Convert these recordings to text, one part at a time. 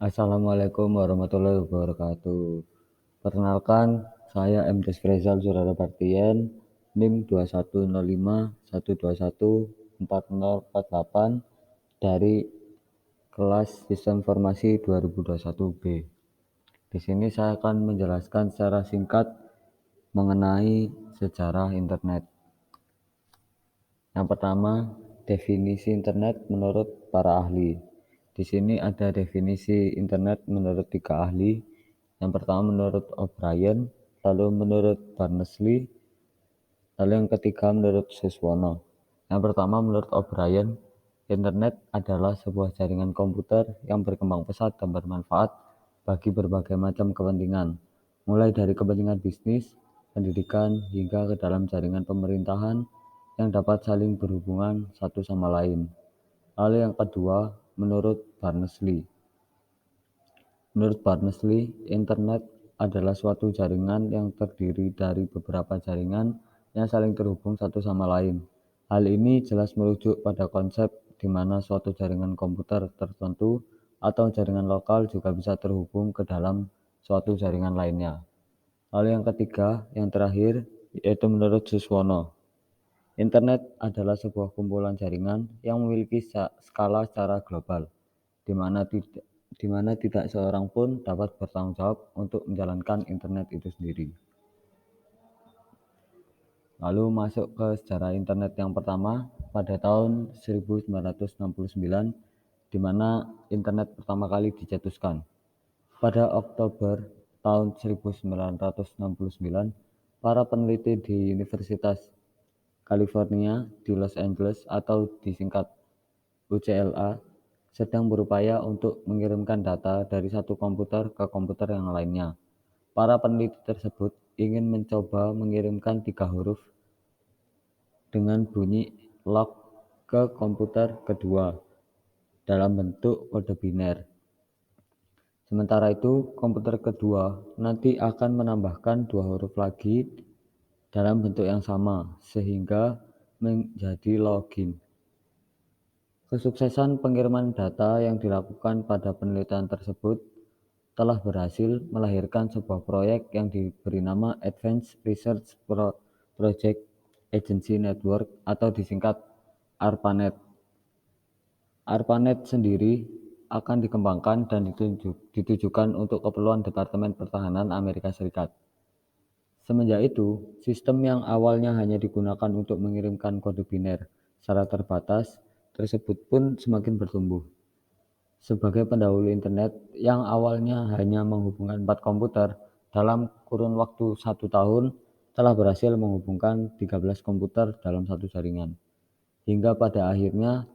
Assalamualaikum warahmatullahi wabarakatuh. Perkenalkan, saya M. Desfrezal Surara Partien, NIM 2105121404 dari kelas Sistem Informasi 2021B. Di sini saya akan menjelaskan secara singkat mengenai sejarah internet. Yang pertama, definisi internet menurut para ahli. Di sini ada definisi internet menurut 3 ahli. Yang pertama menurut O'Brien, lalu menurut Berners-Lee, lalu yang ketiga menurut Suswono. Yang pertama menurut O'Brien, internet adalah sebuah jaringan komputer yang berkembang pesat dan bermanfaat bagi berbagai macam kepentingan, mulai dari kepentingan bisnis, pendidikan, hingga ke dalam jaringan pemerintahan yang dapat saling berhubungan satu sama lain. Lalu yang kedua, menurut Berners-Lee. Menurut Berners-Lee, internet adalah suatu jaringan yang terdiri dari beberapa jaringan yang saling terhubung satu sama lain. Hal ini jelas merujuk pada konsep di mana suatu jaringan komputer tertentu atau jaringan lokal juga bisa terhubung ke dalam suatu jaringan lainnya. Lalu yang ketiga, yang terakhir, yaitu menurut Suswono. Internet adalah sebuah kumpulan jaringan yang memiliki skala secara global, di mana tidak seorang pun dapat bertanggung jawab untuk menjalankan internet itu sendiri. Lalu masuk ke sejarah internet yang pertama pada tahun 1969, di mana internet pertama kali dicetuskan. Pada Oktober tahun 1969, para peneliti di Universitas California di Los Angeles atau disingkat UCLA sedang berupaya untuk mengirimkan data dari satu komputer ke komputer yang lainnya. Para peneliti tersebut ingin mencoba mengirimkan 3 huruf dengan bunyi log ke komputer kedua dalam bentuk kode biner. Sementara itu, komputer kedua nanti akan menambahkan 2 huruf lagi dalam bentuk yang sama, sehingga menjadi login. Kesuksesan pengiriman data yang dilakukan pada penelitian tersebut telah berhasil melahirkan sebuah proyek yang diberi nama Advanced Research Project Agency Network atau disingkat ARPANET. ARPANET sendiri akan dikembangkan dan ditujukan untuk keperluan Departemen Pertahanan Amerika Serikat. Semenjak itu, sistem yang awalnya hanya digunakan untuk mengirimkan kode biner secara terbatas tersebut pun semakin bertumbuh. Sebagai pendahulu internet yang awalnya hanya menghubungkan 4 komputer, dalam kurun waktu 1 tahun telah berhasil menghubungkan 13 komputer dalam satu jaringan. Hingga pada akhirnya,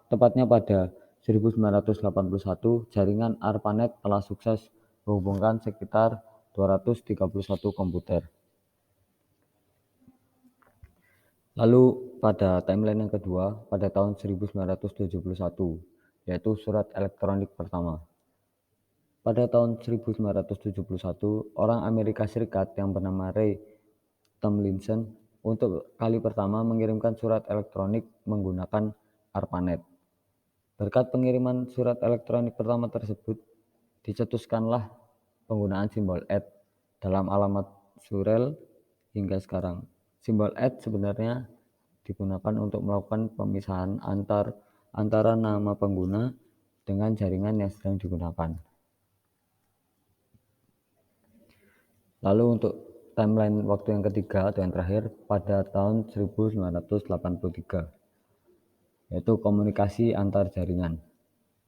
tepatnya pada 1981, jaringan ARPANET telah sukses menghubungkan sekitar 231 komputer. Lalu pada timeline yang kedua, pada tahun 1971, yaitu surat elektronik pertama. Pada tahun 1971, orang Amerika Serikat yang bernama Ray Tomlinson untuk kali pertama mengirimkan surat elektronik menggunakan ARPANET. Berkat pengiriman surat elektronik pertama tersebut, dicetuskanlah penggunaan simbol @ dalam alamat surel hingga sekarang. Simbol @ sebenarnya digunakan untuk melakukan pemisahan antara nama pengguna dengan jaringan yang sedang digunakan. Lalu untuk timeline waktu yang ketiga atau yang terakhir pada tahun 1983, yaitu komunikasi antar jaringan.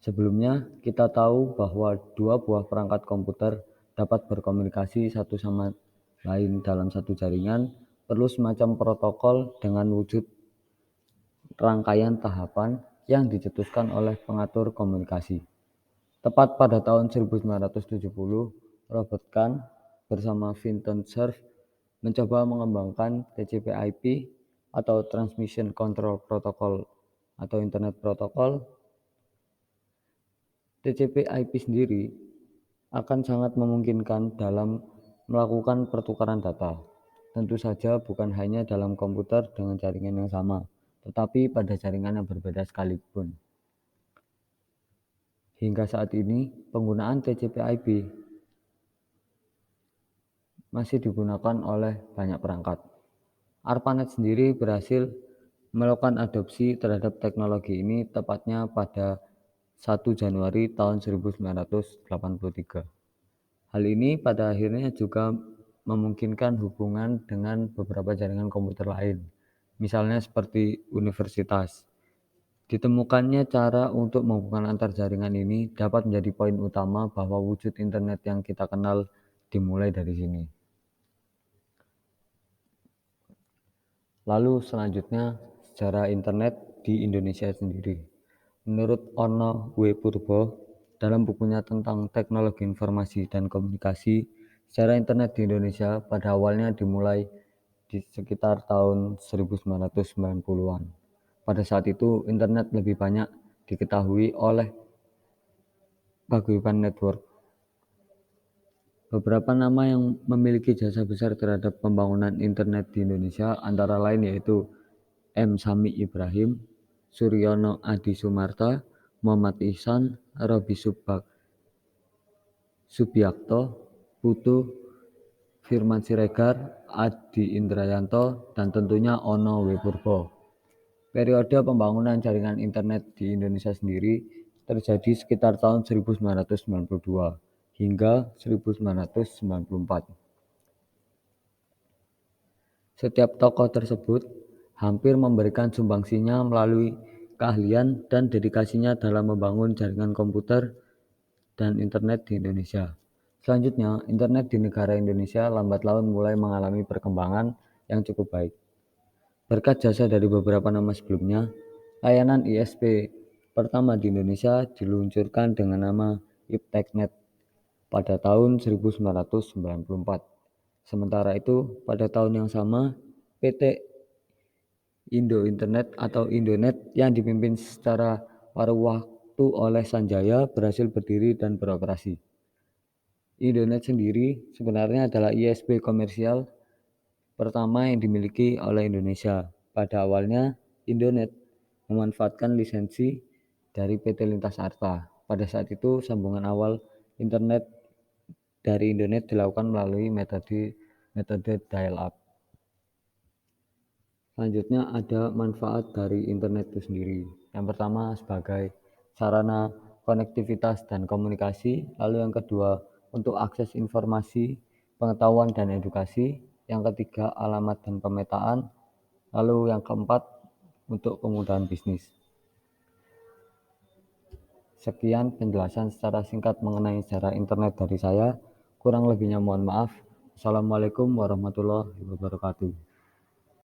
Sebelumnya kita tahu bahwa 2 buah perangkat komputer dapat berkomunikasi satu sama lain dalam satu jaringan perlu semacam protokol dengan wujud rangkaian tahapan yang dicetuskan oleh pengatur komunikasi. Tepat pada tahun 1970, Robert Kahn bersama Vinton Cerf mencoba mengembangkan TCP/IP atau Transmission Control Protocol atau Internet Protocol. TCP/IP sendiri akan sangat memungkinkan dalam melakukan pertukaran data. Tentu saja bukan hanya dalam komputer dengan jaringan yang sama, tetapi pada jaringan yang berbeda sekalipun. Hingga saat ini, penggunaan TCP/IP masih digunakan oleh banyak perangkat. ARPANET sendiri berhasil melakukan adopsi terhadap teknologi ini tepatnya pada 1 Januari tahun 1983. Hal ini pada akhirnya juga memungkinkan hubungan dengan beberapa jaringan komputer lain, misalnya seperti universitas. Ditemukannya cara untuk menghubungkan antar jaringan ini dapat menjadi poin utama bahwa wujud internet yang kita kenal dimulai dari sini. Lalu selanjutnya, sejarah internet di Indonesia sendiri. Menurut Ono W. Purbo, dalam bukunya tentang teknologi informasi dan komunikasi, sejarah internet di Indonesia pada awalnya dimulai di sekitar tahun 1990-an. Pada saat itu, internet lebih banyak diketahui oleh paguyuban network. Beberapa nama yang memiliki jasa besar terhadap pembangunan internet di Indonesia antara lain yaitu M. Sami Ibrahim, Suryono Adi Sumarta, Muhammad Ihsan, Robi Subiakto, Putu, Firman Siregar, Adi Indrayanto, dan tentunya Ono W. Purbo. Periode pembangunan jaringan internet di Indonesia sendiri terjadi sekitar tahun 1992 hingga 1994. Setiap tokoh tersebut hampir memberikan sumbangsinya melalui keahlian dan dedikasinya dalam membangun jaringan komputer dan internet di Indonesia. Selanjutnya, internet di negara Indonesia lambat laun mulai mengalami perkembangan yang cukup baik. Berkat jasa dari beberapa nama sebelumnya, layanan ISP pertama di Indonesia diluncurkan dengan nama IPTECnet pada tahun 1994. Sementara itu, pada tahun yang sama, PT Indo Internet atau Indonet yang dipimpin secara paruh waktu oleh Sanjaya berhasil berdiri dan beroperasi. Indonet sendiri sebenarnya adalah ISP komersial pertama yang dimiliki oleh Indonesia. Pada awalnya, Indonet memanfaatkan lisensi dari PT Lintas Arta. Pada saat itu, sambungan awal internet dari Indonet dilakukan melalui metode dial-up. Selanjutnya ada manfaat dari internet itu sendiri. Yang pertama sebagai sarana konektivitas dan komunikasi, lalu yang kedua untuk akses informasi, pengetahuan dan edukasi, yang ketiga alamat dan pemetaan, lalu yang keempat untuk kemudahan bisnis. Sekian penjelasan secara singkat mengenai sejarah internet dari saya. Kurang lebihnya mohon maaf. Assalamualaikum warahmatullahi wabarakatuh.